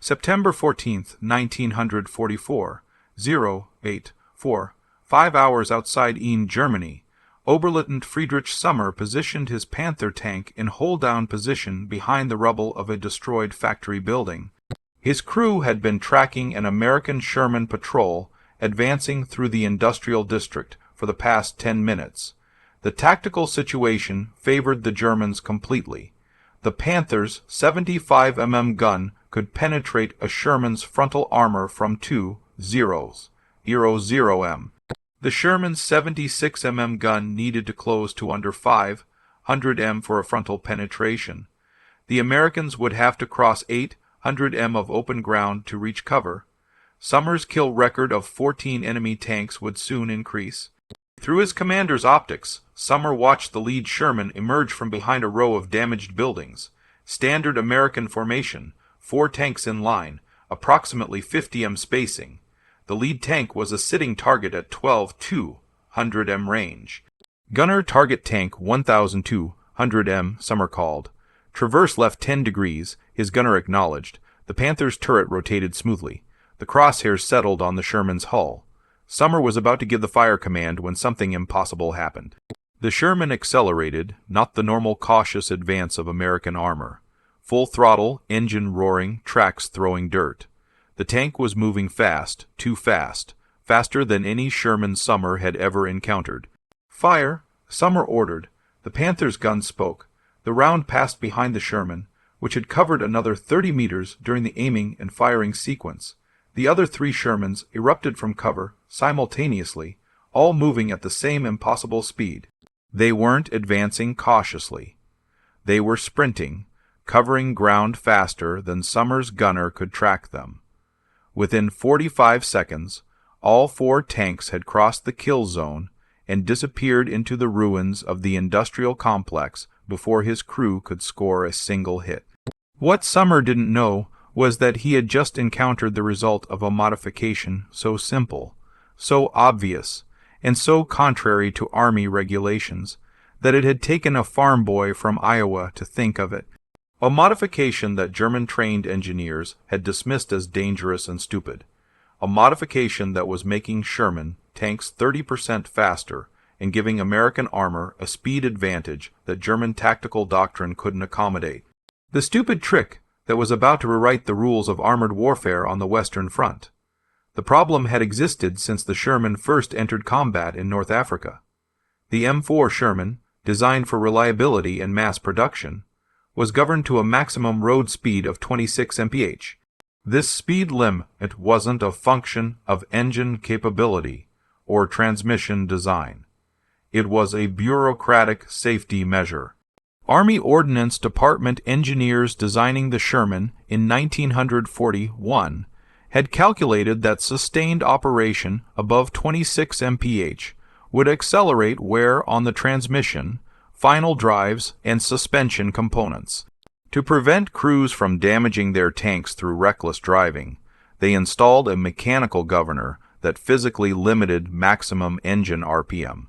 September 14th, 1944, 084, 5 hours outside Inn, Germany. Oberleutnant Friedrich Sommer positioned his Panther tank in hold-down position behind the rubble of a destroyed factory building. His crew had been tracking an American Sherman patrol advancing through the industrial district for the past 10 minutes. The tactical situation favored the Germans completely. The Panther's 75 mm gun could penetrate a Sherman's frontal armor from 2.0 m. The Sherman's 76 mm gun needed to close to under 500 m for a frontal penetration. The Americans would have to cross 800 m of open ground to reach cover. Sommer's kill record of 14 enemy tanks would soon increase. Through his commander's optics, Sommer watched the lead Sherman emerge from behind a row of damaged buildings. Standard American formation, 4 tanks in line, approximately 50 m spacing. The lead tank was a sitting target at 12,200 m range. Gunner target tank 1,200 m, Sommer called. Traverse left 10 degrees, his gunner acknowledged. The Panther's turret rotated smoothly. The crosshairs settled on the Sherman's hull. Sommer was about to give the fire command when something impossible happened. The Sherman accelerated, not the normal cautious advance of American armor. Full throttle, engine roaring, tracks throwing dirt. The tank was moving fast, too fast, faster than any Sherman Sommer had ever encountered. Fire, Sommer ordered. The Panther's gun spoke. The round passed behind the Sherman, which had covered another 30 meters during the aiming and firing sequence. The other 3 Shermans erupted from cover, simultaneously, all moving at the same impossible speed. They weren't advancing cautiously. They were sprinting, covering ground faster than Sommer's gunner could track them. Within 45 seconds, all 4 tanks had crossed the kill zone and disappeared into the ruins of the industrial complex before his crew could score a single hit. What Sommer didn't know was that he had just encountered the result of a modification so simple, so obvious, and so contrary to Army regulations, that it had taken a farm boy from Iowa to think of it. A modification that German-trained engineers had dismissed as dangerous and stupid. A modification that was making Sherman tanks 30% faster and giving American armor a speed advantage that German tactical doctrine couldn't accommodate. The stupid trick that was about to rewrite the rules of armored warfare on the Western Front. The problem had existed since the Sherman first entered combat in North Africa. The M4 Sherman, designed for reliability and mass production, was governed to a maximum road speed of 26 mph. This speed limit wasn't a function of engine capability or transmission design. It was a bureaucratic safety measure. Army Ordnance Department engineers designing the Sherman in 1941 had calculated that sustained operation above 26 mph would accelerate wear on the transmission, final drives, and suspension components. To prevent crews from damaging their tanks through reckless driving, they installed a mechanical governor that physically limited maximum engine RPM.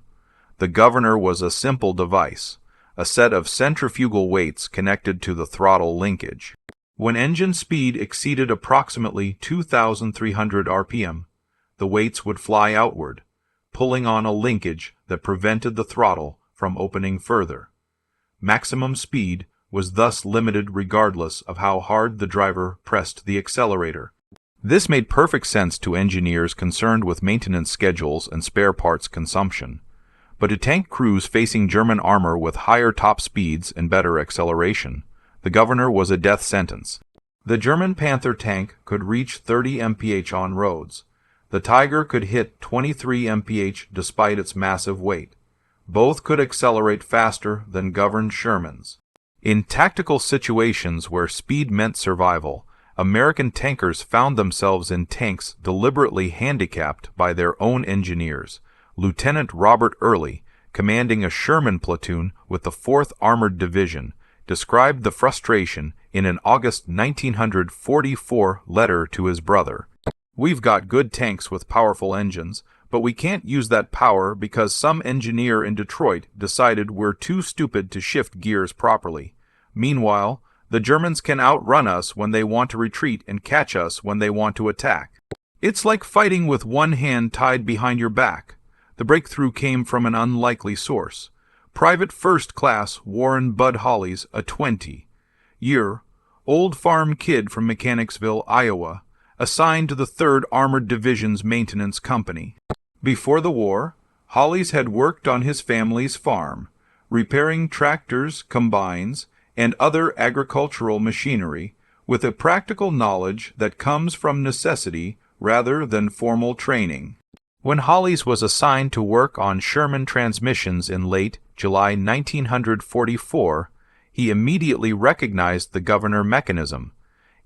The governor was a simple device, a set of centrifugal weights connected to the throttle linkage. When engine speed exceeded approximately 2,300 RPM, the weights would fly outward, pulling on a linkage that prevented the throttle from opening further. Maximum speed was thus limited regardless of how hard the driver pressed the accelerator. This made perfect sense to engineers concerned with maintenance schedules and spare parts consumption. But to tank crews facing German armor with higher top speeds and better acceleration, the governor was a death sentence. The German Panther tank could reach 30 mph on roads. The Tiger could hit 23 mph despite its massive weight. Both could accelerate faster than governed Shermans. In tactical situations where speed meant survival, American tankers found themselves in tanks deliberately handicapped by their own engineers. Lieutenant Robert Early, commanding a Sherman platoon with the 4th Armored Division, described the frustration in an August 1944 letter to his brother. "We've got good tanks with powerful engines, but we can't use that power because some engineer in Detroit decided we're too stupid to shift gears properly. Meanwhile, The Germans can outrun us when they want to retreat and catch us when they want to attack. It's like fighting with one hand tied behind your back. The breakthrough came from an unlikely source. Private First Class Warren Bud Hollies, a 20-year old farm kid from Mechanicsville, Iowa, assigned to the 3rd Armored Division's maintenance company. Before the war, Hollies had worked on his family's farm, repairing tractors, combines, and other agricultural machinery with a practical knowledge that comes from necessity rather than formal training. When Hollies was assigned to work on Sherman transmissions in late July 1944, he immediately recognized the governor mechanism.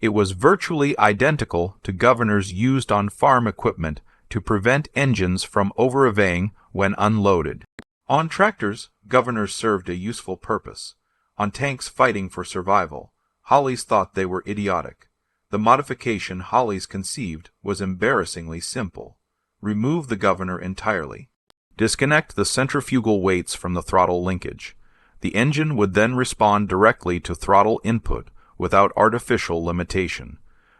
It was virtually identical to governors used on farm equipment to prevent engines from overavaying when unloaded. On tractors, governors served a useful purpose. On tanks fighting for survival, Hollies thought they were idiotic. The modification Hollies conceived was embarrassingly simple. Remove the governor entirely. Disconnect the centrifugal weights from the throttle linkage. The engine would then respond directly to throttle input without artificial limitation.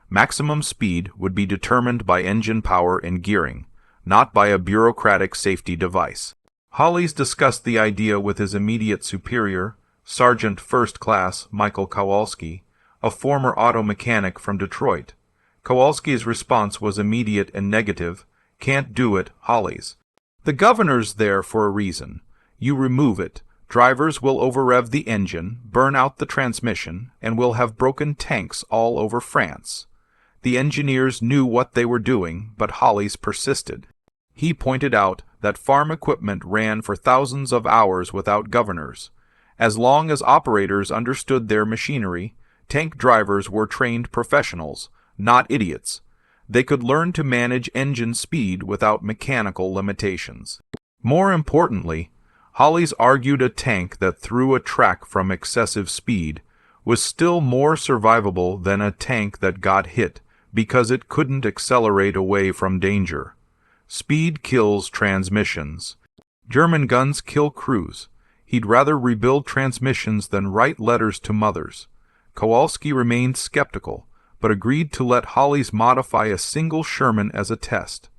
Maximum speed would be determined by engine power and gearing, not by a bureaucratic safety device. Hollies discussed the idea with his immediate superior, Sergeant First Class Michael Kowalski, a former auto mechanic from Detroit. Kowalski's response was immediate and negative. Can't do it, Hollies. The governor's there for a reason. You remove it. Drivers will over-rev the engine, burn out the transmission, and we'll have broken tanks all over France. The engineers knew what they were doing, but Hollies persisted. He pointed out that farm equipment ran for thousands of hours without governors. As long as operators understood their machinery, tank drivers were trained professionals, not idiots. They could learn to manage engine speed without mechanical limitations. More importantly, Hollies argued a tank that threw a track from excessive speed was still more survivable than a tank that got hit because it couldn't accelerate away from danger. Speed kills transmissions. German guns kill crews. He'd rather rebuild transmissions than write letters to mothers. Kowalski remained skeptical, but agreed to let Hollies modify a single Sherman as a test.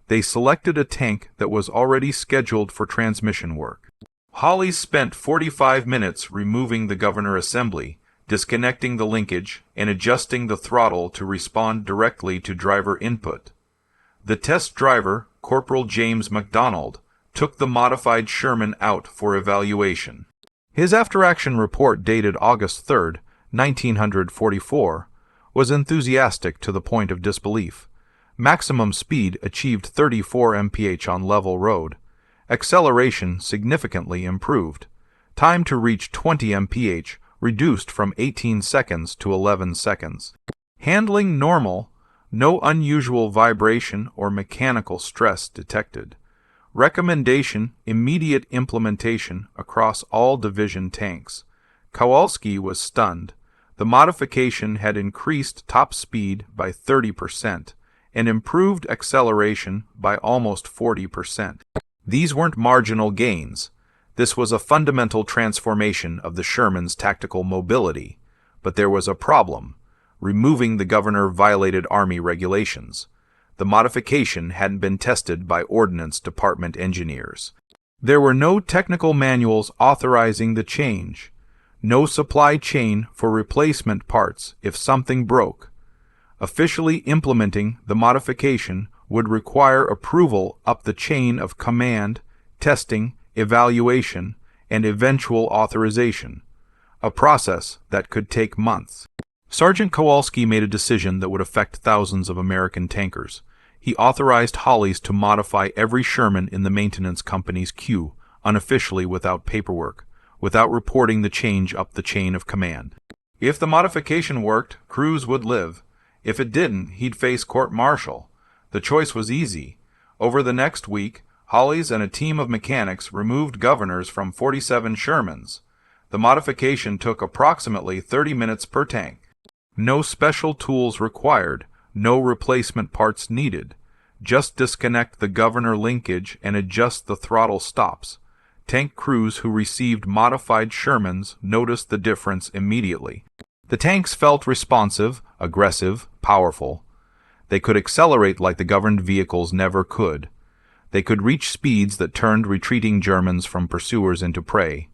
They selected a tank that was already scheduled for transmission work. Hollies spent 45 minutes removing the governor assembly, disconnecting the linkage, and adjusting the throttle to respond directly to driver input. The test driver, Corporal James McDonald, took the modified Sherman out for evaluation. His after-action report dated August 3, 1944, was enthusiastic to the point of disbelief. Maximum speed achieved 34 mph on level road. Acceleration significantly improved. Time to reach 20 mph reduced from 18 seconds to 11 seconds. Handling normal, no unusual vibration or mechanical stress detected. Recommendation: immediate implementation across all division tanks. Kowalski was stunned. The modification had increased top speed by 30% and improved acceleration by almost 40%. These weren't marginal gains. This was a fundamental transformation of the Sherman's tactical mobility. But there was a problem. Removing the governor violated Army regulations. The modification hadn't been tested by Ordnance Department engineers. There were no technical manuals authorizing the change. No supply chain for replacement parts if something broke. Officially implementing the modification would require approval up the chain of command, testing, evaluation, and eventual authorization, a process that could take months. Sergeant Kowalski made a decision that would affect thousands of American tankers. He authorized Hollies to modify every Sherman in the maintenance company's queue, unofficially without paperwork, without reporting the change up the chain of command. If the modification worked, crews would live. If it didn't, he'd face court-martial. The choice was easy. Over the next week, Hollies and a team of mechanics removed governors from 47 Shermans. The modification took approximately 30 minutes per tank. No special tools required, no replacement parts needed. Just disconnect the governor linkage and adjust the throttle stops. Tank crews who received modified Shermans noticed the difference immediately. The tanks felt responsive, aggressive, powerful. They could accelerate like the governed vehicles never could. They could reach speeds that turned retreating Germans from pursuers into prey.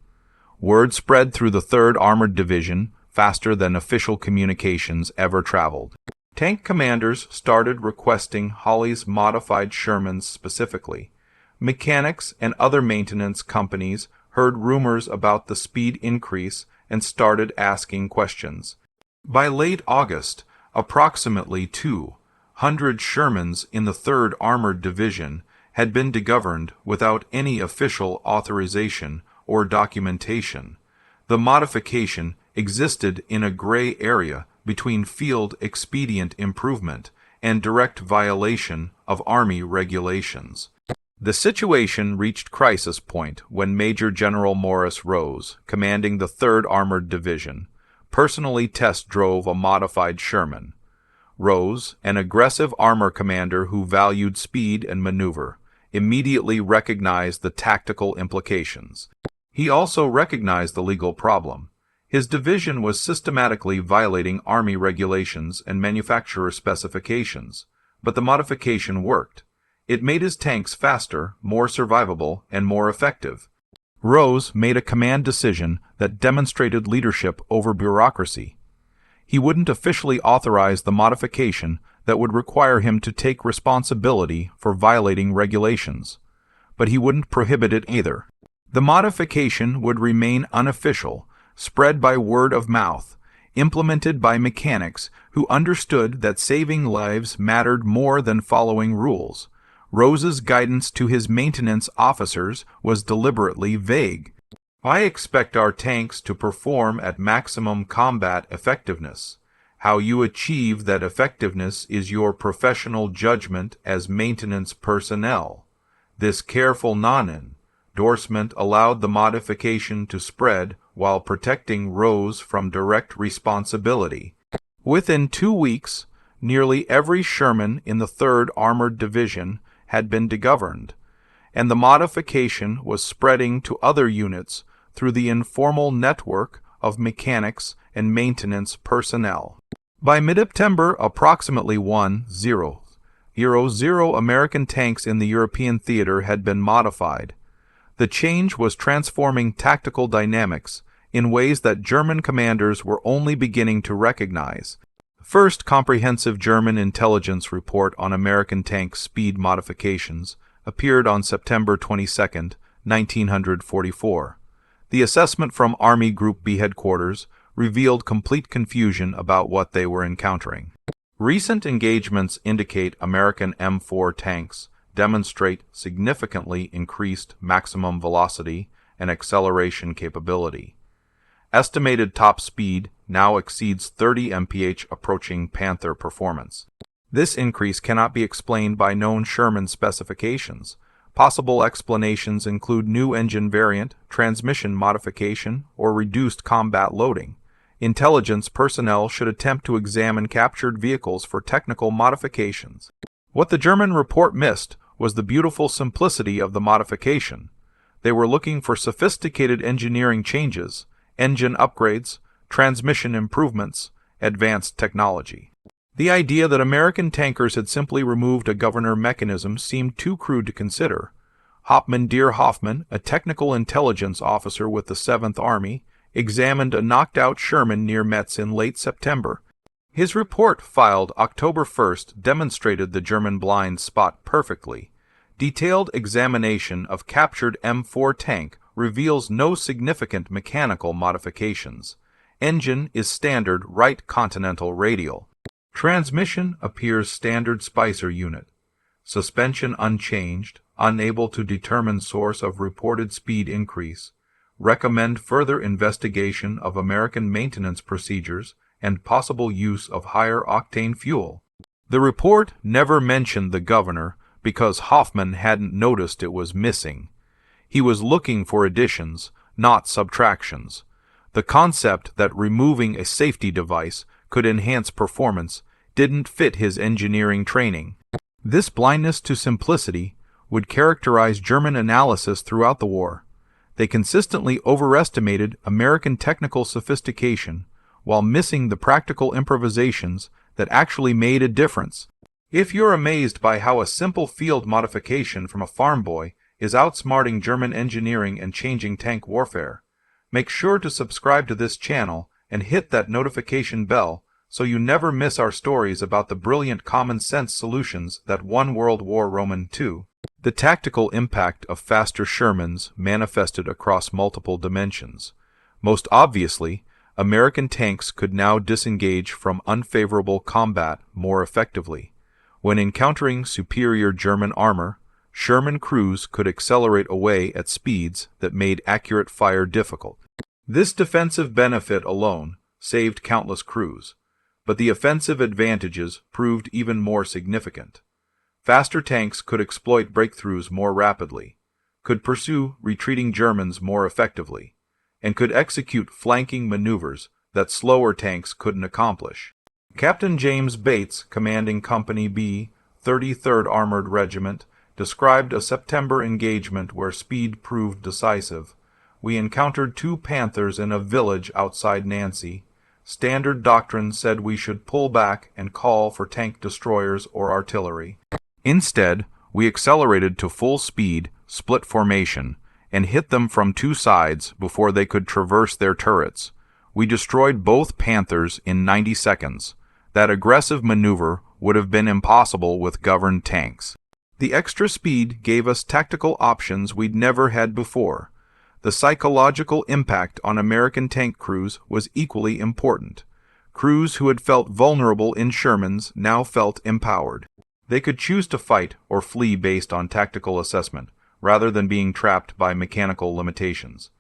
Word spread through the 3rd Armored Division faster than official communications ever traveled. Tank commanders started requesting Hawley's modified Shermans specifically. Mechanics and other maintenance companies heard rumors about the speed increase and started asking questions. By late August, approximately 200 Shermans in the 3rd Armored Division had been degoverned without any official authorization or documentation. The modification existed in a gray area between field expedient improvement and direct violation of Army regulations. The situation reached crisis point when Major General Morris Rose, commanding the 3rd Armored Division, personally test drove a modified Sherman. Rose, an aggressive armor commander who valued speed and maneuver, immediately recognized the tactical implications. He also recognized the legal problem. His division was systematically violating Army regulations and manufacturer specifications, but the modification worked. It made his tanks faster, more survivable, and more effective. Rose made a command decision that demonstrated leadership over bureaucracy. He wouldn't officially authorize the modification that would require him to take responsibility for violating regulations, but he wouldn't prohibit it either. The modification would remain unofficial, spread by word of mouth, implemented by mechanics who understood that saving lives mattered more than following rules. Rose's guidance to his maintenance officers was deliberately vague. I expect our tanks to perform at maximum combat effectiveness. How you achieve that effectiveness is your professional judgment as maintenance personnel. This careful non-endorsement allowed the modification to spread while protecting Rose from direct responsibility. Within 2 weeks, nearly every Sherman in the 3rd Armored Division had been degoverned, and the modification was spreading to other units through the informal network of mechanics and maintenance personnel. By mid-September, approximately 1,000 American tanks in the European theater had been modified. The change was transforming tactical dynamics in ways that German commanders were only beginning to recognize. The first comprehensive German intelligence report on American tank speed modifications appeared on September 22, 1944. The assessment from Army Group B headquarters revealed complete confusion about what they were encountering. Recent engagements indicate American M4 tanks demonstrate significantly increased maximum velocity and acceleration capability. Estimated top speed now exceeds 30 mph, approaching Panther performance. This increase cannot be explained by known Sherman specifications. Possible explanations include new engine variant, transmission modification, or reduced combat loading. Intelligence personnel should attempt to examine captured vehicles for technical modifications. What the German report missed was the beautiful simplicity of the modification. They were looking for sophisticated engineering changes, engine upgrades, transmission improvements, advanced technology. The idea that American tankers had simply removed a governor mechanism seemed too crude to consider. Dear Hoffman, a technical intelligence officer with the 7th Army, examined a knocked-out Sherman near Metz in late September. His report, filed October 1st, demonstrated the German blind spot perfectly. Detailed examination of captured M4 tank reveals no significant mechanical modifications. Engine is standard right continental radial. Transmission appears standard Spicer unit. Suspension unchanged, unable to determine source of reported speed increase. Recommend further investigation of American maintenance procedures and possible use of higher octane fuel. The report never mentioned the governor because Hoffman hadn't noticed it was missing. He was looking for additions, not subtractions. The concept that removing a safety device could enhance performance didn't fit his engineering training. This blindness to simplicity would characterize German analysis throughout the war. They consistently overestimated American technical sophistication while missing the practical improvisations that actually made a difference. If you're amazed by how a simple field modification from a farm boy is outsmarting German engineering and changing tank warfare, make sure to subscribe to this channel and hit that notification bell so you never miss our stories about the brilliant common-sense solutions that won World War II. The tactical impact of faster Shermans manifested across multiple dimensions. Most obviously, American tanks could now disengage from unfavorable combat more effectively. When encountering superior German armor, Sherman crews could accelerate away at speeds that made accurate fire difficult. This defensive benefit alone saved countless crews, but the offensive advantages proved even more significant. Faster tanks could exploit breakthroughs more rapidly, could pursue retreating Germans more effectively, and could execute flanking maneuvers that slower tanks couldn't accomplish. Captain James Bates, commanding Company B, 33rd Armored Regiment, described a September engagement where speed proved decisive. We encountered 2 Panthers in a village outside Nancy. Standard doctrine said we should pull back and call for tank destroyers or artillery. Instead, we accelerated to full speed, split formation, and hit them from 2 sides before they could traverse their turrets. We destroyed both Panthers in 90 seconds. That aggressive maneuver would have been impossible with governed tanks. The extra speed gave us tactical options we'd never had before. The psychological impact on American tank crews was equally important. Crews who had felt vulnerable in Shermans now felt empowered. They could choose to fight or flee based on tactical assessment, rather than being trapped by mechanical limitations.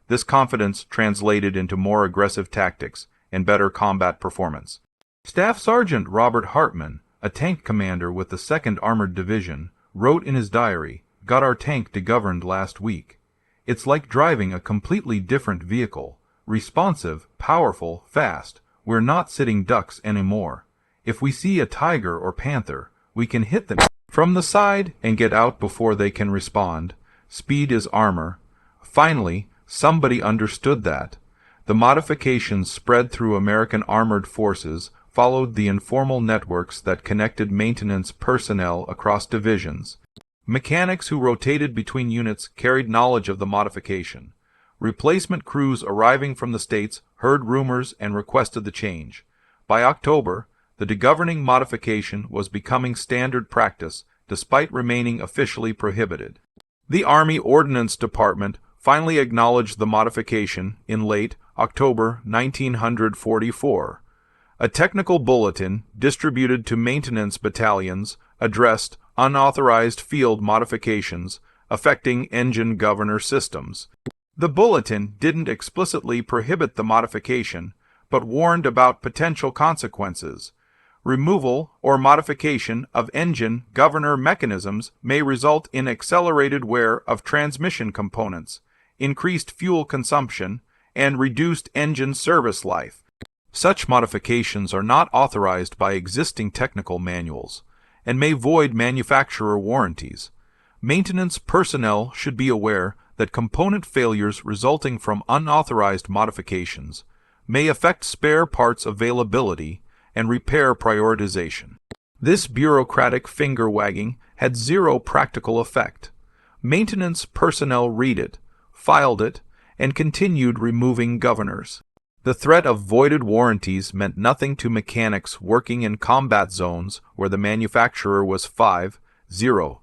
This confidence translated into more aggressive tactics and better combat performance. Staff Sergeant Robert Hartman, a tank commander with the 2nd Armored Division, wrote in his diary, "Got our tank degoverned last week. It's like driving a completely different vehicle. Responsive, powerful, fast. We're not sitting ducks anymore. If we see a tiger or panther, we can hit them from the side and get out before they can respond. Speed is armor." Finally, somebody understood that. The modifications spread through American armored forces followed the informal networks that connected maintenance personnel across divisions. Mechanics who rotated between units carried knowledge of the modification. Replacement crews arriving from the States heard rumors and requested the change. By October, the degoverning modification was becoming standard practice, despite remaining officially prohibited. The Army Ordnance Department finally acknowledged the modification in late October 1944. A technical bulletin distributed to maintenance battalions addressed unauthorized field modifications affecting engine governor systems. The bulletin didn't explicitly prohibit the modification, but warned about potential consequences. Removal or modification of engine governor mechanisms may result in accelerated wear of transmission components, increased fuel consumption, and reduced engine service life. Such modifications are not authorized by existing technical manuals and may void manufacturer warranties. Maintenance personnel should be aware that component failures resulting from unauthorized modifications may affect spare parts availability and repair prioritization. This bureaucratic finger-wagging had zero practical effect. Maintenance personnel read it, filed it, and continued removing governors. The threat of voided warranties meant nothing to mechanics working in combat zones where the manufacturer was 5-0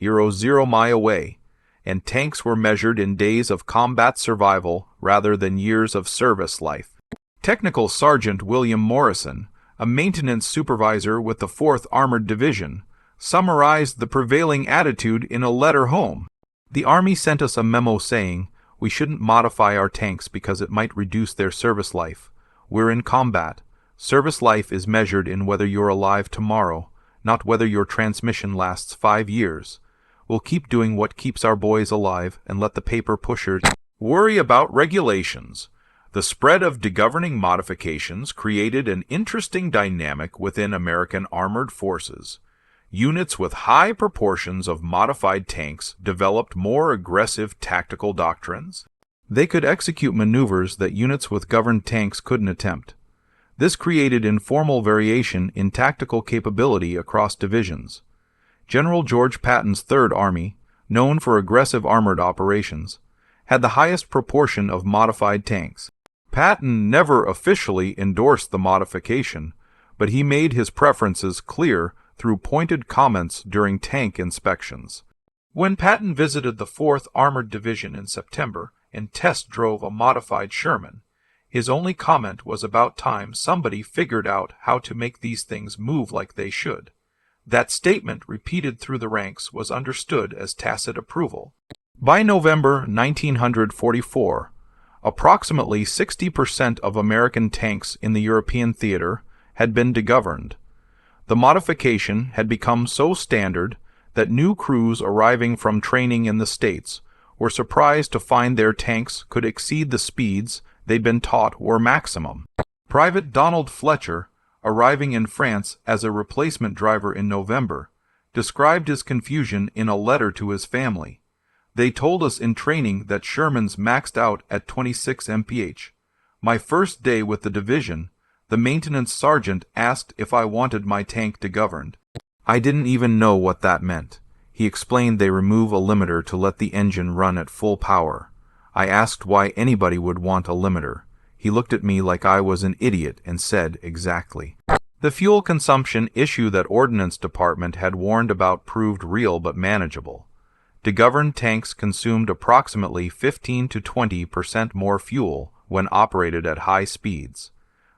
mi away, and tanks were measured in days of combat survival rather than years of service life. Technical Sergeant William Morrison, a maintenance supervisor with the 4th Armored Division, summarized the prevailing attitude in a letter home. "The Army sent us a memo saying, we shouldn't modify our tanks because it might reduce their service life. We're in combat. Service life is measured in whether you're alive tomorrow, not whether your transmission lasts 5 years. We'll keep doing what keeps our boys alive and let the paper pushers worry about regulations." The spread of degoverning modifications created an interesting dynamic within American armored forces. Units with high proportions of modified tanks developed more aggressive tactical doctrines. They could execute maneuvers that units with governed tanks couldn't attempt. This created informal variation in tactical capability across divisions. General George Patton's Third Army, known for aggressive armored operations, had the highest proportion of modified tanks. Patton never officially endorsed the modification, but he made his preferences clear through pointed comments during tank inspections. When Patton visited the 4th Armored Division in September and test drove a modified Sherman, his only comment was about time somebody figured out how to make these things move like they should. That statement, repeated through the ranks, was understood as tacit approval. By November 1944, approximately 60% of American tanks in the European theater had been degoverned. The modification had become so standard that new crews arriving from training in the States were surprised to find their tanks could exceed the speeds they'd been taught were maximum. Private Donald Fletcher, arriving in France as a replacement driver in November, described his confusion in a letter to his family. "They told us in training that Shermans maxed out at 26 mph. My first day with the division, the maintenance sergeant asked if I wanted my tank degoverned. I didn't even know what that meant. He explained they remove a limiter to let the engine run at full power. I asked why anybody would want a limiter. He looked at me like I was an idiot and said exactly." The fuel consumption issue that Ordnance Department had warned about proved real but manageable. Degoverned tanks consumed approximately 15 to 20% more fuel when operated at high speeds,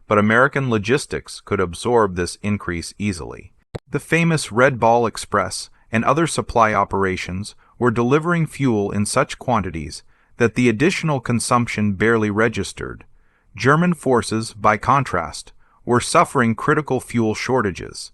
but American logistics could absorb this increase easily. The famous Red Ball Express and other supply operations were delivering fuel in such quantities that the additional consumption barely registered. German forces, by contrast, were suffering critical fuel shortages.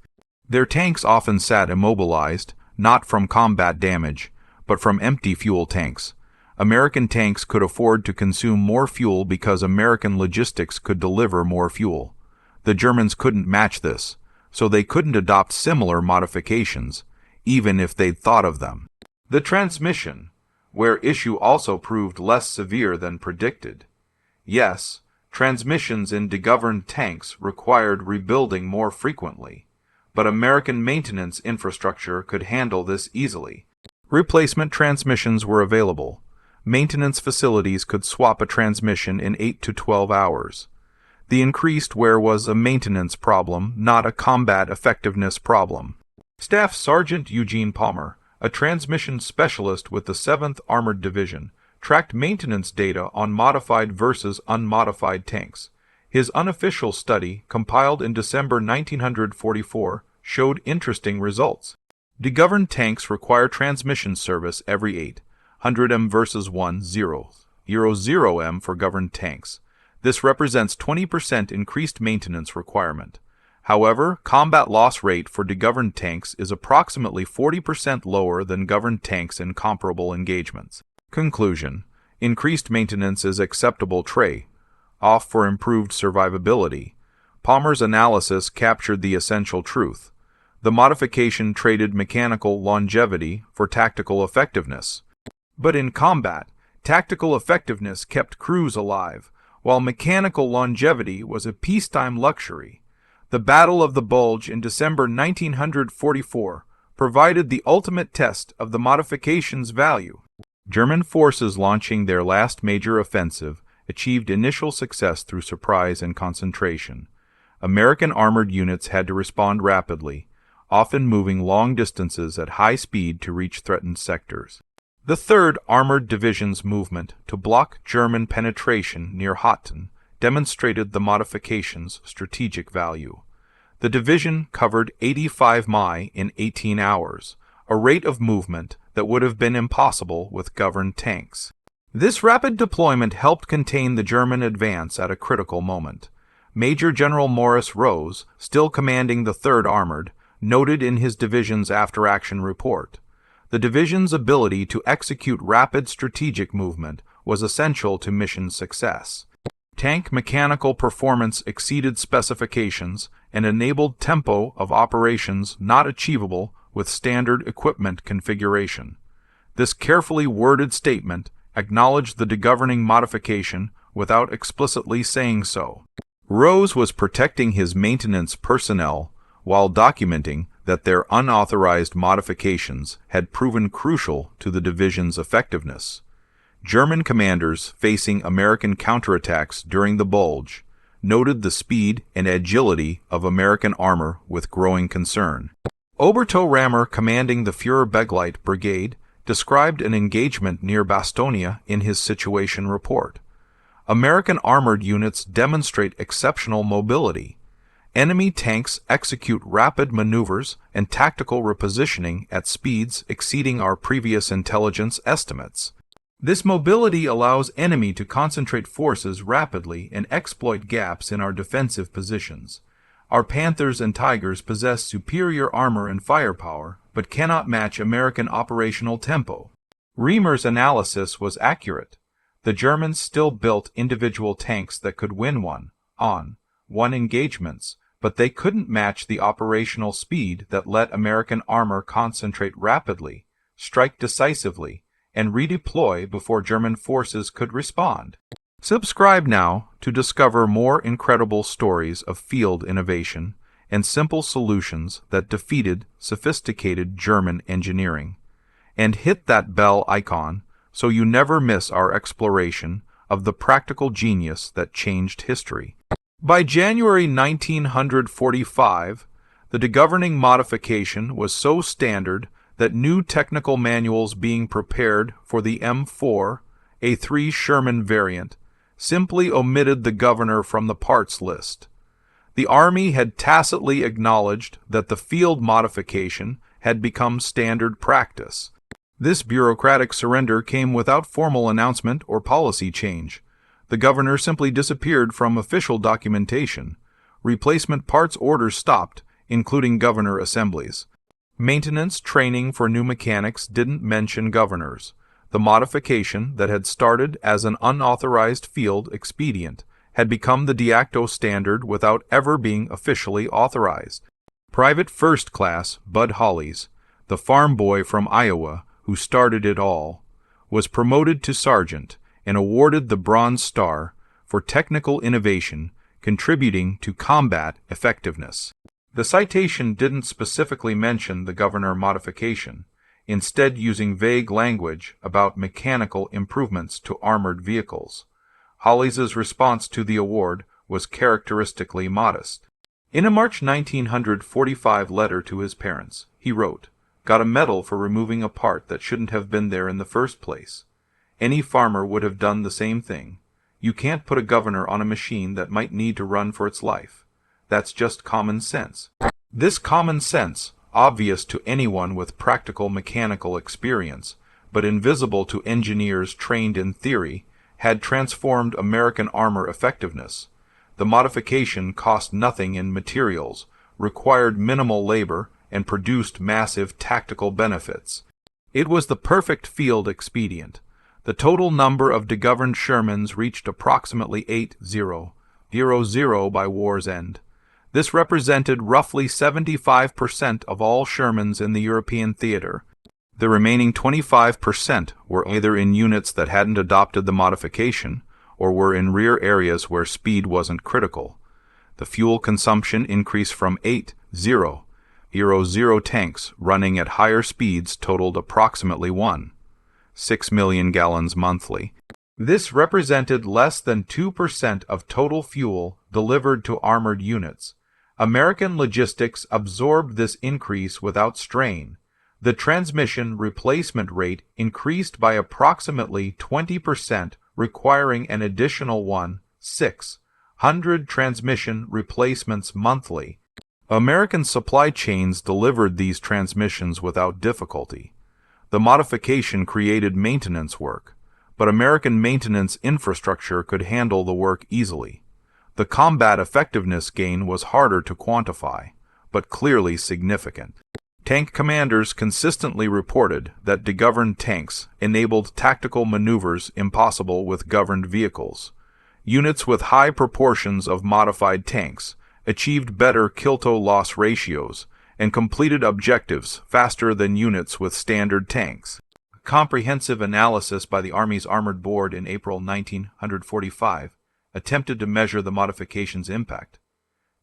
Their tanks often sat immobilized, not from combat damage, but from empty fuel tanks. American tanks could afford to consume more fuel because American logistics could deliver more fuel. The Germans couldn't match this, so they couldn't adopt similar modifications, even if they'd thought of them. The transmission, where issue also proved less severe than predicted. Yes, transmissions in degoverned tanks required rebuilding more frequently, but American maintenance infrastructure could handle this easily. Replacement transmissions were available. Maintenance facilities could swap a transmission in 8 to 12 hours. The increased wear was a maintenance problem, not a combat effectiveness problem. Staff Sergeant Eugene Palmer, a transmission specialist with the 7th Armored Division, tracked maintenance data on modified versus unmodified tanks. His unofficial study, compiled in December 1944, showed interesting results. Degoverned tanks require transmission service every 800 m versus 0 m for governed tanks. This represents 20% increased maintenance requirement. However, combat loss rate for degoverned tanks is approximately 40% lower than governed tanks in comparable engagements. Conclusion: increased maintenance is acceptable trade-off for improved survivability. Palmer's analysis captured the essential truth. The modification traded mechanical longevity for tactical effectiveness. But in combat, tactical effectiveness kept crews alive, while mechanical longevity was a peacetime luxury. The Battle of the Bulge in December 1944 provided the ultimate test of the modification's value. German forces launching their last major offensive achieved initial success through surprise and concentration. American armored units had to respond rapidly, often moving long distances at high speed to reach threatened sectors. The 3rd Armored Division's movement to block German penetration near Hotten demonstrated the modification's strategic value. The division covered 85 mi in 18 hours, a rate of movement that would have been impossible with governed tanks. This rapid deployment helped contain the German advance at a critical moment. Major General Morris Rose, still commanding the 3rd Armored, noted in his division's after-action report, "The division's ability to execute rapid strategic movement was essential to mission success. Tank mechanical performance exceeded specifications and enabled tempo of operations not achievable with standard equipment configuration." This carefully worded statement acknowledged the degoverning modification without explicitly saying so. Rose was protecting his maintenance personnel while documenting that their unauthorized modifications had proven crucial to the division's effectiveness. German commanders facing American counterattacks during the Bulge noted the speed and agility of American armor with growing concern. Oberto-Rammer, commanding the Führer-Begleit Brigade, described an engagement near Bastonia in his situation report. American armored units demonstrate exceptional mobility. Enemy tanks execute rapid maneuvers and tactical repositioning at speeds exceeding our previous intelligence estimates. This mobility allows enemy to concentrate forces rapidly and exploit gaps in our defensive positions. Our Panthers and Tigers possess superior armor and firepower, but cannot match American operational tempo. Reamer's analysis was accurate. The Germans still built individual tanks that could win one-on-one engagements, but they couldn't match the operational speed that let American armor concentrate rapidly, strike decisively, and redeploy before German forces could respond. Subscribe now to discover more incredible stories of field innovation and simple solutions that defeated sophisticated German engineering. And hit that bell icon so you never miss our exploration of the practical genius that changed history. By January 1945, the degoverning modification was so standard that new technical manuals being prepared for the M4, a 3 Sherman variant, simply omitted the governor from the parts list. The Army had tacitly acknowledged that the field modification had become standard practice. This bureaucratic surrender came without formal announcement or policy change. The governor simply disappeared from official documentation. Replacement parts orders stopped, including governor assemblies. Maintenance training for new mechanics didn't mention governors. The modification that had started as an unauthorized field expedient had become the de facto standard without ever being officially authorized. Private First Class Bud Hollies, the farm boy from Iowa who started it all, was promoted to sergeant and awarded the Bronze Star for technical innovation contributing to combat effectiveness. The citation didn't specifically mention the governor modification, instead using vague language about mechanical improvements to armored vehicles. Hollies' response to the award was characteristically modest. In a March 1945 letter to his parents, he wrote, "Got a medal for removing a part that shouldn't have been there in the first place. Any farmer would have done the same thing. You can't put a governor on a machine that might need to run for its life. That's just common sense." This common sense, obvious to anyone with practical mechanical experience, but invisible to engineers trained in theory, had transformed American armor effectiveness. The modification cost nothing in materials, required minimal labor, and produced massive tactical benefits. It was the perfect field expedient. The total number of degoverned Shermans reached approximately 8,000 by war's end. This represented roughly 75% of all Shermans in the European theater. The remaining 25% were either in units that hadn't adopted the modification or were in rear areas where speed wasn't critical. The fuel consumption increased from 8,000 tanks running at higher speeds totaled approximately 1.6 million gallons monthly. This represented less than 2% of total fuel delivered to armored units. American logistics absorbed this increase without strain. The transmission replacement rate increased by approximately 20%, requiring an additional 1,600 transmission replacements monthly. American supply chains delivered these transmissions without difficulty. The modification created maintenance work, but American maintenance infrastructure could handle the work easily. The combat effectiveness gain was harder to quantify, but clearly significant. Tank commanders consistently reported that degoverned tanks enabled tactical maneuvers impossible with governed vehicles. Units with high proportions of modified tanks achieved better kill-to-loss ratios and completed objectives faster than units with standard tanks. A comprehensive analysis by the Army's Armored Board in April 1945 attempted to measure the modification's impact.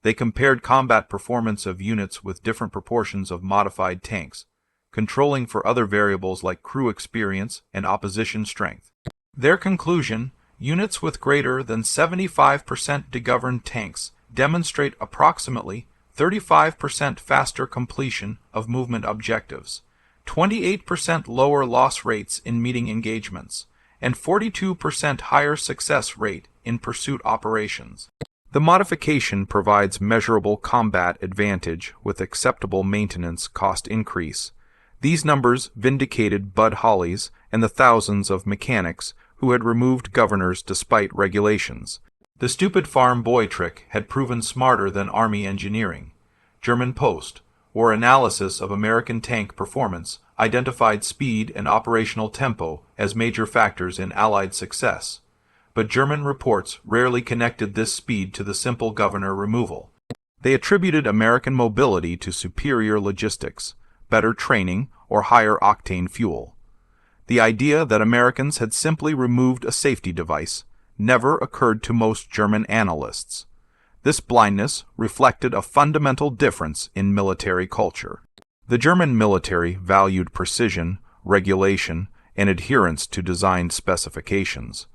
They compared combat performance of units with different proportions of modified tanks, controlling for other variables like crew experience and opposition strength. Their conclusion: units with greater than 75% degoverned tanks demonstrate approximately 35% faster completion of movement objectives, 28% lower loss rates in meeting engagements, and 42% higher success rate in pursuit operations. The modification provides measurable combat advantage with acceptable maintenance cost increase. These numbers vindicated Bud Holly's and the thousands of mechanics who had removed governors despite regulations. The stupid farm boy trick had proven smarter than Army engineering. German Post, War Analysis of American Tank Performance, identified speed and operational tempo as major factors in Allied success. But German reports rarely connected this speed to the simple governor removal. They attributed American mobility to superior logistics, better training, or higher octane fuel. The idea that Americans had simply removed a safety device never occurred to most German analysts. This blindness reflected a fundamental difference in military culture. The German military valued precision, regulation, and adherence to design specifications.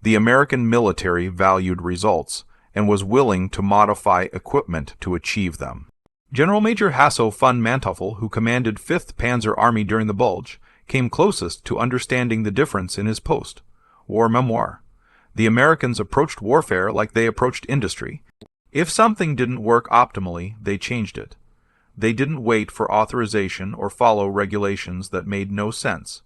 The American military valued results and was willing to modify equipment to achieve them. General Major Hasso von Manteuffel, who commanded 5th Panzer Army during the Bulge, came closest to understanding the difference in his post. War Memoir. The Americans approached warfare like they approached industry. If something didn't work optimally, they changed it. They didn't wait for authorization or follow regulations that made no sense.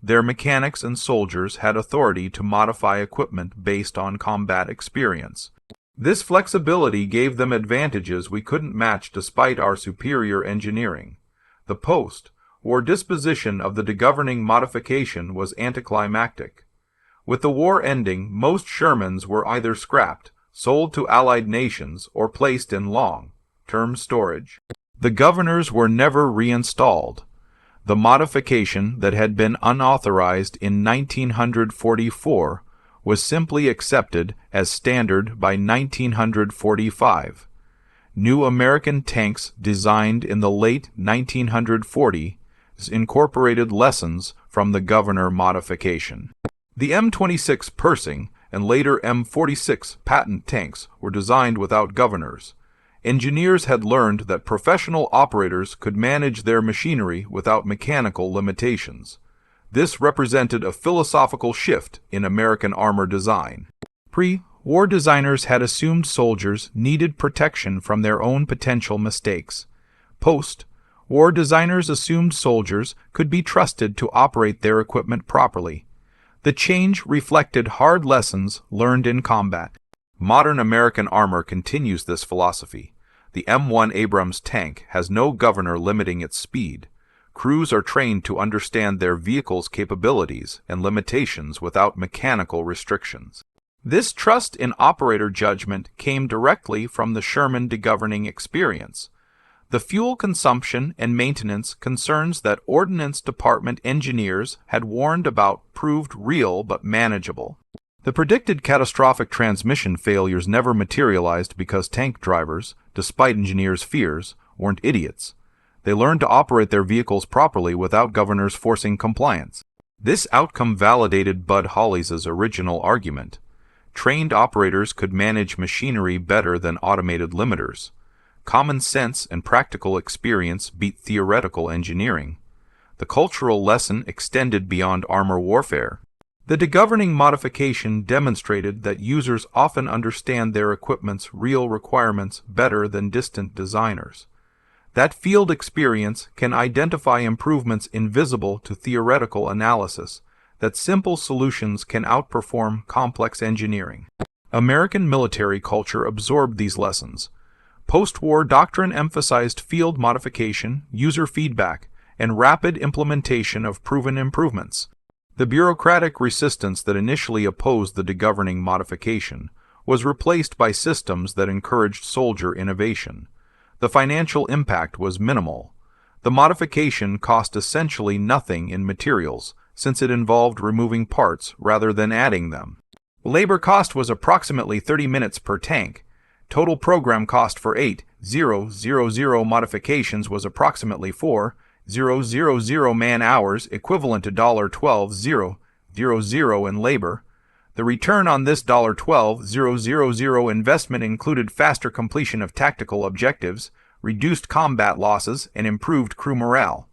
Their mechanics and soldiers had authority to modify equipment based on combat experience. This flexibility gave them advantages we couldn't match despite our superior engineering. The post, or disposition of the degoverning modification, was anticlimactic. With the war ending, most Shermans were either scrapped, sold to Allied nations, or placed in long-term storage. The governors were never reinstalled. The modification that had been unauthorized in 1944 was simply accepted as standard by 1945. New American tanks designed in the late 1940s incorporated lessons from the governor modification. The M26 Persing and later M46 Patton tanks were designed without governors. Engineers had learned that professional operators could manage their machinery without mechanical limitations. This represented a philosophical shift in American armor design. Pre-war designers had assumed soldiers needed protection from their own potential mistakes. Post-war designers assumed soldiers could be trusted to operate their equipment properly. The change reflected hard lessons learned in combat. Modern American armor continues this philosophy. The M1 Abrams tank has no governor limiting its speed. Crews are trained to understand their vehicle's capabilities and limitations without mechanical restrictions. This trust in operator judgment came directly from the Sherman degoverning experience. The fuel consumption and maintenance concerns that Ordnance Department engineers had warned about proved real but manageable. The predicted catastrophic transmission failures never materialized because tank drivers, despite engineers' fears, weren't idiots. They learned to operate their vehicles properly without governors forcing compliance. This outcome validated Bud Holly's original argument. Trained operators could manage machinery better than automated limiters. Common sense and practical experience beat theoretical engineering. The cultural lesson extended beyond armor warfare. The degoverning modification demonstrated that users often understand their equipment's real requirements better than distant designers. That field experience can identify improvements invisible to theoretical analysis, that simple solutions can outperform complex engineering. American military culture absorbed these lessons. Post-war doctrine emphasized field modification, user feedback, and rapid implementation of proven improvements. The bureaucratic resistance that initially opposed the degoverning modification was replaced by systems that encouraged soldier innovation. The financial impact was minimal. The modification cost essentially nothing in materials, since it involved removing parts rather than adding them. Labor cost was approximately 30 minutes per tank. Total program cost for 8,000 modifications was approximately 4,000 man-hours, equivalent to $12,000 in labor. The return on this $12,000 investment included faster completion of tactical objectives, reduced combat losses, and improved crew morale.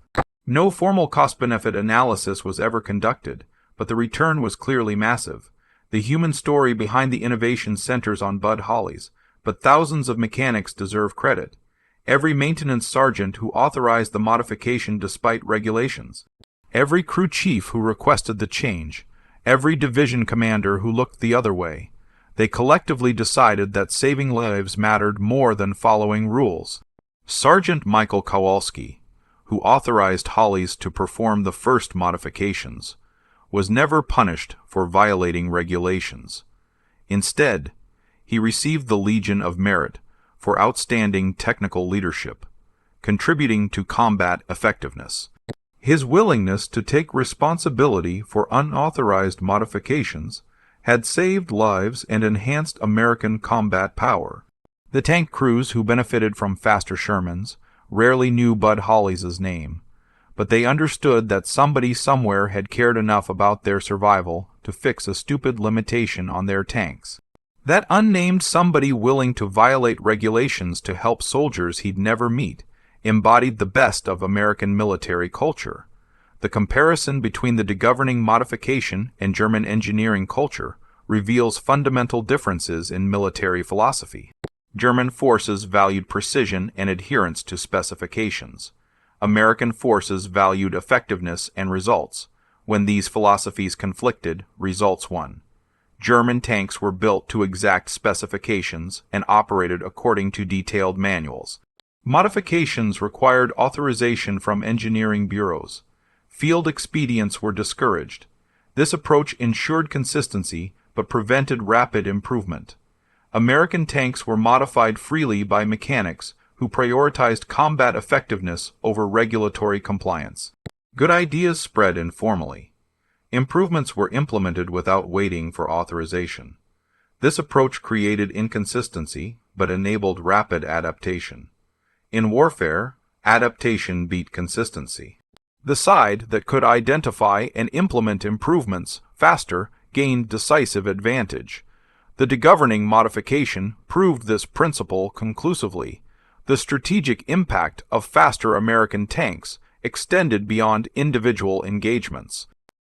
No formal cost-benefit analysis was ever conducted, but the return was clearly massive. The human story behind the innovation centers on Bud Hollies, but thousands of mechanics deserve credit. Every maintenance sergeant who authorized the modification despite regulations. Every crew chief who requested the change. Every division commander who looked the other way. They collectively decided that saving lives mattered more than following rules. Sergeant Michael Kowalski, who authorized Hollies to perform the first modifications, was never punished for violating regulations. Instead, he received the Legion of Merit for outstanding technical leadership, contributing to combat effectiveness. His willingness to take responsibility for unauthorized modifications had saved lives and enhanced American combat power. The tank crews who benefited from faster Shermans rarely knew Bud Hollies' name, but they understood that somebody somewhere had cared enough about their survival to fix a stupid limitation on their tanks. That unnamed somebody willing to violate regulations to help soldiers he'd never meet embodied the best of American military culture. The comparison between the degoverning modification and German engineering culture reveals fundamental differences in military philosophy. German forces valued precision and adherence to specifications. American forces valued effectiveness and results. When these philosophies conflicted, results won. German tanks were built to exact specifications and operated according to detailed manuals. Modifications required authorization from engineering bureaus. Field expedients were discouraged. This approach ensured consistency but prevented rapid improvement. American tanks were modified freely by mechanics who prioritized combat effectiveness over regulatory compliance. Good ideas spread informally. Improvements were implemented without waiting for authorization. This approach created inconsistency but enabled rapid adaptation. In warfare, adaptation beat consistency. The side that could identify and implement improvements faster gained decisive advantage. The degoverning modification proved this principle conclusively. The strategic impact of faster American tanks extended beyond individual engagements.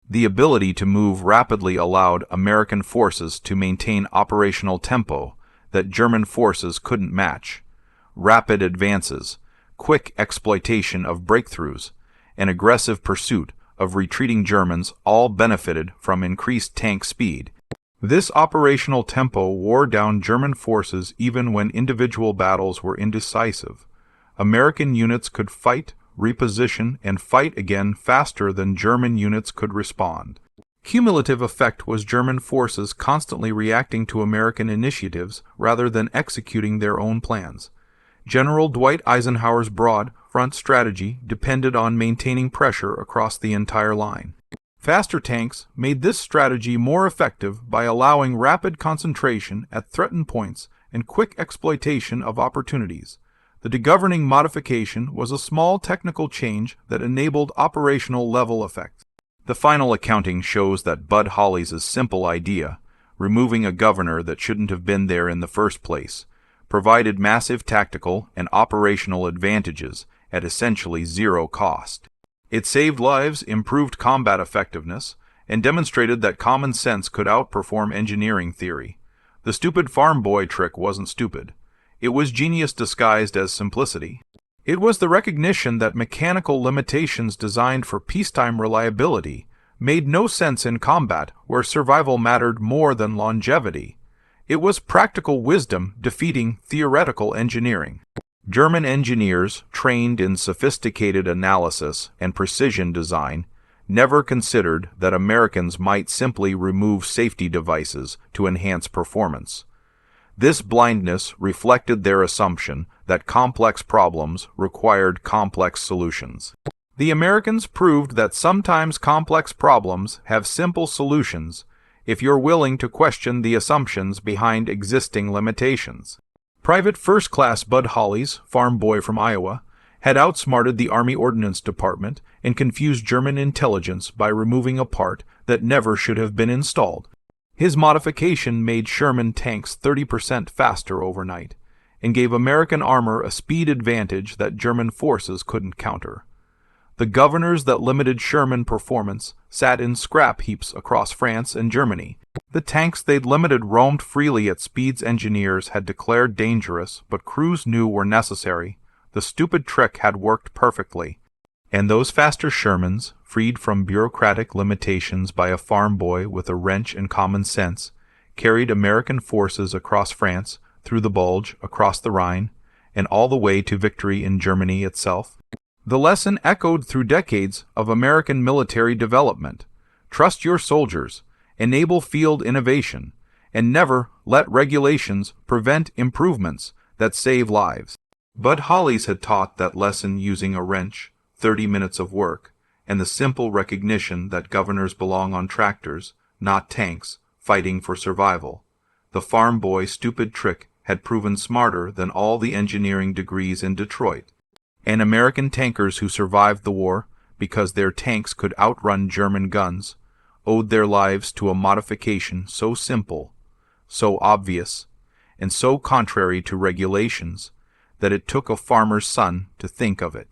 The ability to move rapidly allowed American forces to maintain operational tempo that German forces couldn't match. Rapid advances, quick exploitation of breakthroughs, and aggressive pursuit of retreating Germans all benefited from increased tank speed. This operational tempo wore down German forces even when individual battles were indecisive. American units could fight, reposition, and fight again faster than German units could respond. Cumulative effect was German forces constantly reacting to American initiatives rather than executing their own plans. General Dwight Eisenhower's broad front strategy depended on maintaining pressure across the entire line. Faster tanks made this strategy more effective by allowing rapid concentration at threatened points and quick exploitation of opportunities. The degoverning modification was a small technical change that enabled operational level effects. The final accounting shows that Bud Hollies' simple idea, removing a governor that shouldn't have been there in the first place, provided massive tactical and operational advantages at essentially zero cost. It saved lives, improved combat effectiveness, and demonstrated that common sense could outperform engineering theory. The stupid farm boy trick wasn't stupid. It was genius disguised as simplicity. It was the recognition that mechanical limitations designed for peacetime reliability made no sense in combat where survival mattered more than longevity. It was practical wisdom defeating theoretical engineering. German engineers, trained in sophisticated analysis and precision design, never considered that Americans might simply remove safety devices to enhance performance. This blindness reflected their assumption that complex problems required complex solutions. The Americans proved that sometimes complex problems have simple solutions, if you're willing to question the assumptions behind existing limitations. Private First Class Bud Hollis, farm boy from Iowa, had outsmarted the Army Ordnance Department and confused German intelligence by removing a part that never should have been installed. His modification made Sherman tanks 30% faster overnight, and gave American armor a speed advantage that German forces couldn't counter. The governors that limited Sherman performance sat in scrap heaps across France and Germany. The tanks they'd limited roamed freely at speeds engineers had declared dangerous, but crews knew were necessary. The stupid trick had worked perfectly. And those faster Shermans, freed from bureaucratic limitations by a farm boy with a wrench and common sense, carried American forces across France, through the Bulge, across the Rhine, and all the way to victory in Germany itself. The lesson echoed through decades of American military development. Trust your soldiers, enable field innovation, and never let regulations prevent improvements that save lives. Bud Hollis had taught that lesson using a wrench, 30 minutes of work, and the simple recognition that governors belong on tractors, not tanks, fighting for survival. The farm boy's stupid trick had proven smarter than all the engineering degrees in Detroit. And American tankers who survived the war, because their tanks could outrun German guns, owed their lives to a modification so simple, so obvious, and so contrary to regulations that it took a farmer's son to think of it.